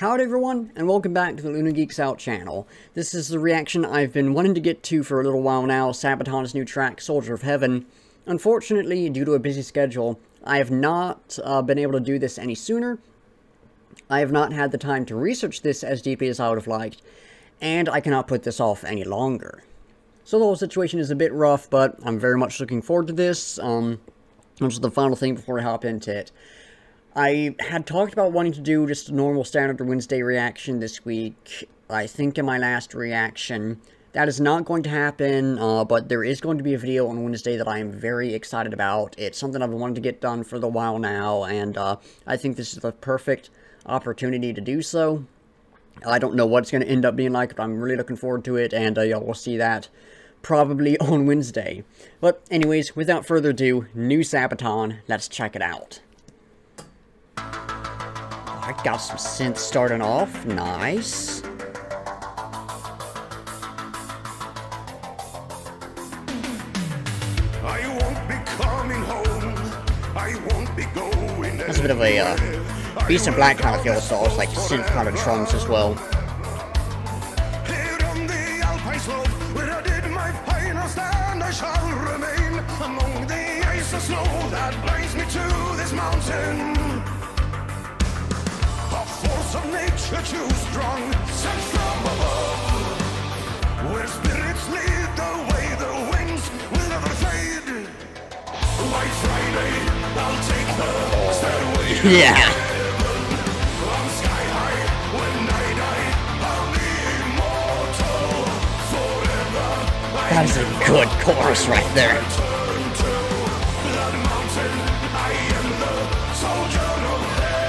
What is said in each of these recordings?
Howdy everyone, and welcome back to the Luna Geeks Out channel. This is the reaction I've been wanting to get to for a little while now, Sabaton's new track, Soldier of Heaven. Unfortunately, due to a busy schedule, I have not been able to do this any sooner. I have not had the time to research this as deeply as I would have liked, and I cannot put this off any longer. So the whole situation is a bit rough, but I'm very much looking forward to this. This is the final thing before I hop into it. I had talked about wanting to do just a normal standard Wednesday reaction this week, I think in my last reaction. That is not going to happen, but there is going to be a video on Wednesday that I am very excited about. It's something I've wanted to get done for a while now, and I think this is the perfect opportunity to do so. I don't know what it's going to end up being like, but I'm really looking forward to it, and y'all will see that probably on Wednesday. But anyways, without further ado, new Sabaton, let's check it out. I got some synth starting off. Nice. I won't be coming home. I won't be going. That's a bit of a Beast in Black kind of feel, so it's like synth kind of drums as well. Here on the Alpine slope, where I did my final stand, I shall remain among the ice and snow that binds me to this mountain. A force of nature too strong, sent from above, where spirits lead the way, the wings will never fade. White Friday, I'll take the stairway to Yeah. heaven. I'm sky high, when I die, I'll be immortal forever. That is a good chorus right there. Turn to that mountain, I am the soldier of heaven.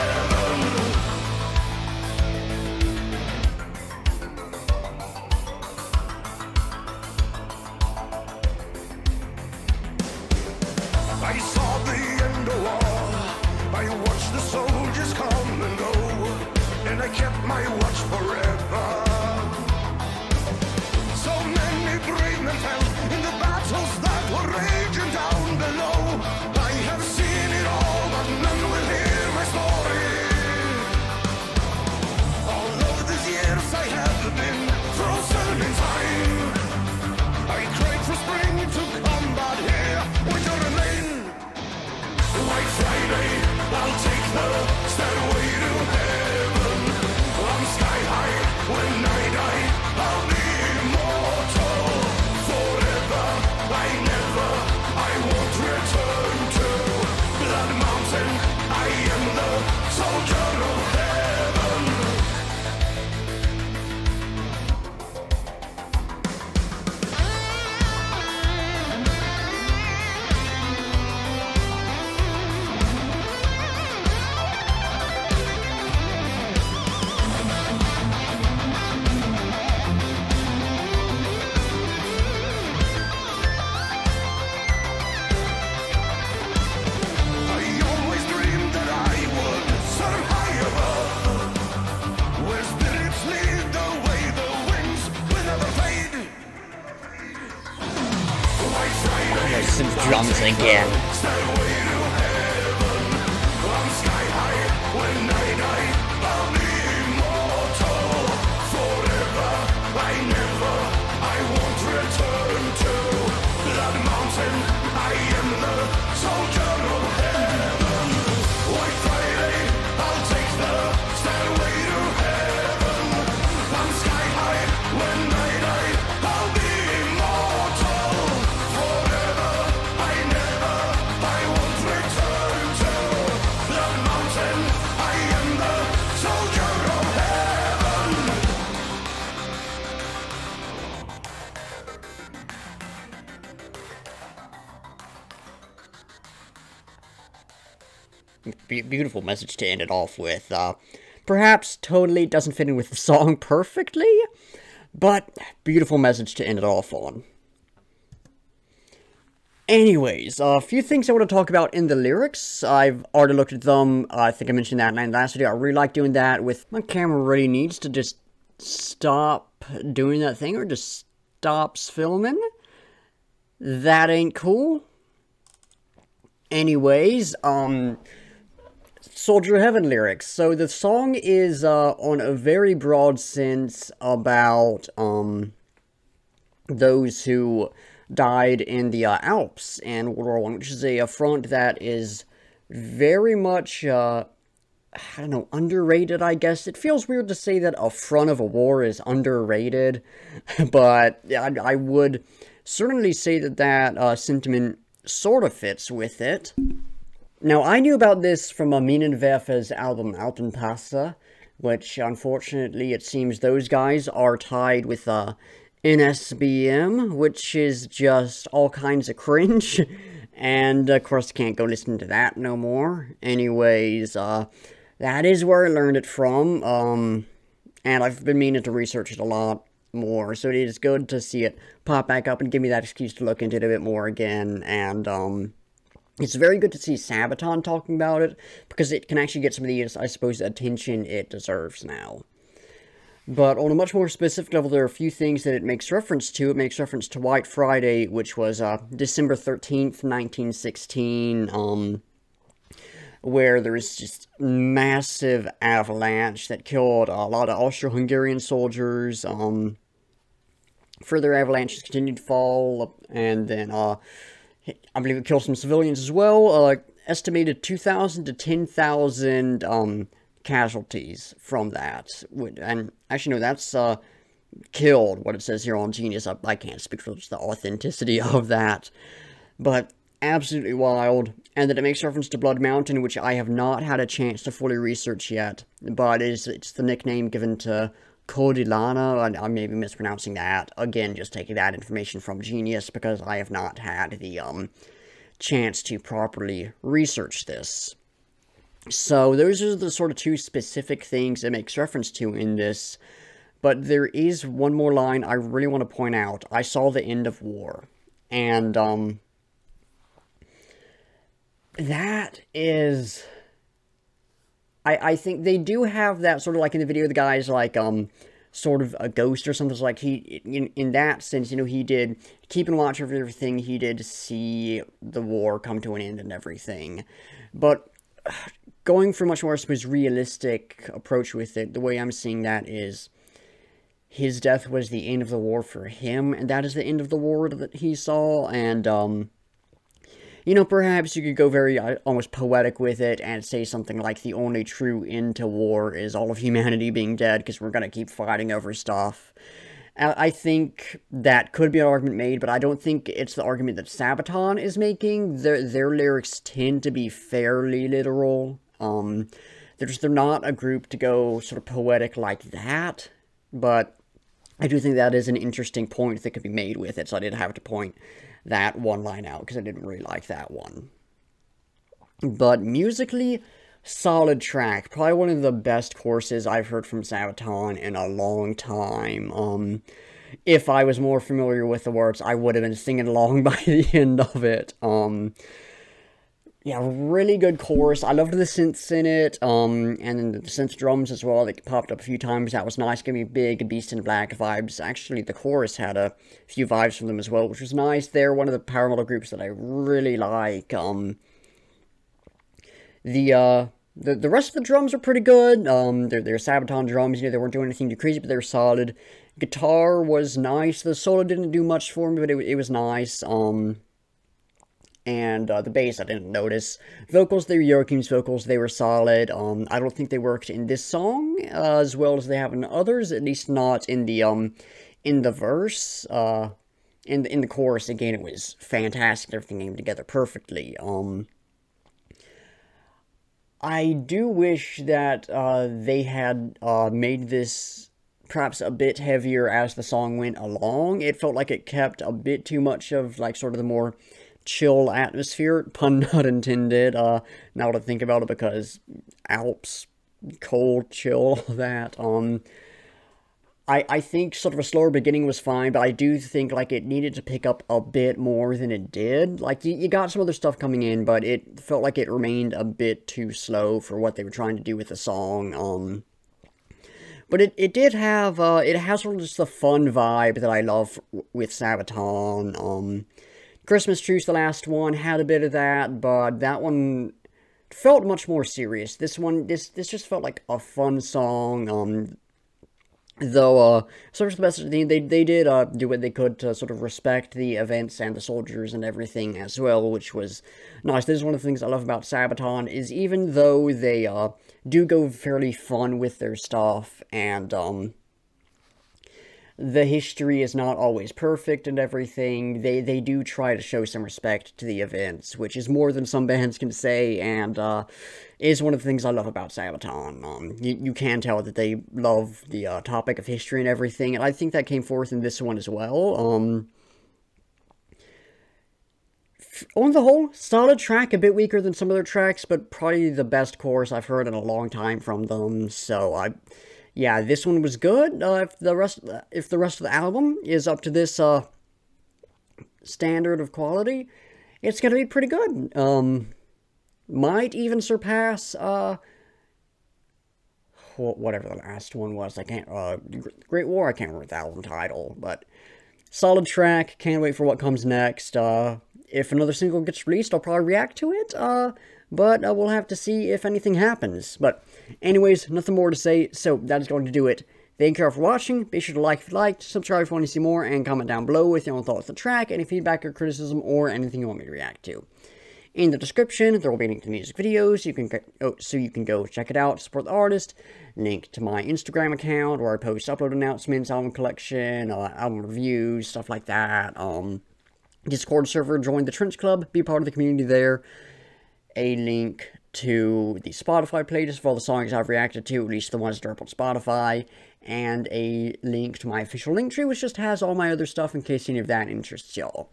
I saw the end of war. I watched the soldiers come and go, and I kept my watch forever. So many brave men fell in the battles that were raging down below. I have seen it all, but none will hear my story. All of these years I have been frozen in time. I cried for spring to come, but here winter remain. White Friday, I'll take the stairway to heaven. I'm sky high, when I die, I'll be immortal forever. I won't return to that mountain. I am the soldier of heaven. I always dreamed that I would soar high above, where spirits lead the way, the winds will never fade. White Friday, There's some drums again. stairway to heaven. I'm sky high, when I die, I'll be immortal forever. I won't return to that mountain. I am the soldier of heaven. White Friday, I'll take the stairway to heaven. I'm sky high, when I die, I'll be immortal forever. I won't return to that mountain. I am the soldier of heaven. Beautiful message to end it off with. Perhaps totally doesn't fit in with the song perfectly, but beautiful message to end it off on. Anyways, a few things I want to talk about in the lyrics. I've already looked at them. I think I mentioned that in the last video. I really like doing that with my camera really needs to just stop doing that thing or just stops filming. That ain't cool. Anyways, Soldier of Heaven lyrics. So the song is on a very broad sense about those who died in the Alps in World War I, which is a front that is very much, I don't know, underrated, I guess. It feels weird to say that a front of a war is underrated, but I would certainly say that that sentiment sort of fits with it. Now, I knew about this from Minen Werfer's album Alpenpasse, which, unfortunately, it seems those guys are tied with NSBM, which is just all kinds of cringe, and, of course, can't go listen to that no more. Anyways, that is where I learned it from, and I've been meaning to research it a lot more, so it is good to see it pop back up and give me that excuse to look into it a bit more again, and, it's very good to see Sabaton talking about it, because it can actually get some of the, I suppose, attention it deserves now. But on a much more specific level, there are a few things that it makes reference to. It makes reference to White Friday, which was December 13th, 1916, where there was just massive avalanche that killed a lot of Austro-Hungarian soldiers. Further avalanches continued to fall, and then I believe it killed some civilians as well. Estimated 2,000 to 10,000 casualties from that. And actually, no, that's killed, what it says here on Genius. I can't speak for the authenticity of that. But absolutely wild. And then it makes reference to Blood Mountain, which I have not had a chance to fully research yet. But it's the nickname given to Codilana. I may be mispronouncing that. Again, just taking that information from Genius, because I have not had the chance to properly research this. So those are the sort of two specific things it makes reference to in this. But there is one more line I really want to point out. I saw the end of war. And that is, I think they do have that sort of, like in the video, the guy's like, sort of a ghost or something. Like in that sense, you know, he did keep and watch over everything. He did see the war come to an end and everything. But going for a much more, I suppose, realistic approach with it, the way I'm seeing that is his death was the end of the war for him, and that is the end of the war that he saw, and, you know, perhaps you could go very, almost poetic with it and say something like the only true end to war is all of humanity being dead because we're going to keep fighting over stuff. I think that could be an argument made, but I don't think it's the argument that Sabaton is making. Their lyrics tend to be fairly literal. They're not a group to go sort of poetic like that, but I do think that is an interesting point that could be made with it, so I did have to point that one line out, because I didn't really like that one. But musically, solid track. Probably one of the best choruses I've heard from Sabaton in a long time. If I was more familiar with the words, I would have been singing along by the end of it. Yeah, really good chorus. I loved the synths in it, and then the synth drums as well. They popped up a few times. That was nice. Gave me big Beast in Black vibes. Actually, the chorus had a few vibes from them as well, which was nice. They're one of the power metal groups that I really like. The rest of the drums are pretty good. They're Sabaton drums. You know, they weren't doing anything too crazy, but they were solid. Guitar was nice. The solo didn't do much for me, but it was nice. And the bass I didn't notice. Vocals, they were Joachim's vocals, they were solid. I don't think they worked in this song as well as they have in others, at least not in the verse. In the chorus, again, it was fantastic. Everything came together perfectly. I do wish that they had made this perhaps a bit heavier as the song went along. It felt like it kept a bit too much of, like, sort of the more chill atmosphere, pun not intended, now to think about it, because Alps, cold, chill, all that, I think sort of a slower beginning was fine, but I do think, like, it needed to pick up a bit more than it did. Like, you got some other stuff coming in, but it felt like it remained a bit too slow for what they were trying to do with the song, but it did have, it has sort of just the fun vibe that I love with Sabaton. Christmas Truce, the last one, had a bit of that, but that one felt much more serious. This just felt like a fun song. Though, sort of the best, they did do what they could to sort of respect the events and the soldiers and everything as well, which was nice. This is one of the things I love about Sabaton, is even though they do go fairly fun with their stuff, and the history is not always perfect and everything, they do try to show some respect to the events, which is more than some bands can say, and is one of the things I love about Sabaton. You can tell that they love the topic of history and everything, and I think that came forth in this one as well. On the whole, solid track, a bit weaker than some other tracks, but probably the best chorus I've heard in a long time from them, so yeah, this one was good. If the rest of the album is up to this standard of quality, it's gonna be pretty good. Might even surpass whatever the last one was. I can't Great War. I can't remember the album title, but solid track. Can't wait for what comes next. If another single gets released, I'll probably react to it. But we'll have to see if anything happens. But anyways, nothing more to say, so that is going to do it. Thank you all for watching. Be sure to like if you liked, subscribe if you want to see more, and comment down below with your own thoughts on the track, any feedback or criticism, or anything you want me to react to. In the description, there will be a link to music videos, so you can go check it out, support the artist, link to my Instagram account, where I post upload announcements, album collection, album reviews, stuff like that, Discord server, join the Trench Club, be part of the community there, a link to the Spotify playlist for all the songs I've reacted to, at least the ones that are up on Spotify, and a link to my official link tree, which just has all my other stuff in case any of that interests y'all.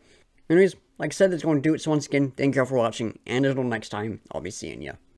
Anyways, like I said, that's going to do it, so once again, thank you all for watching, and until next time, I'll be seeing ya.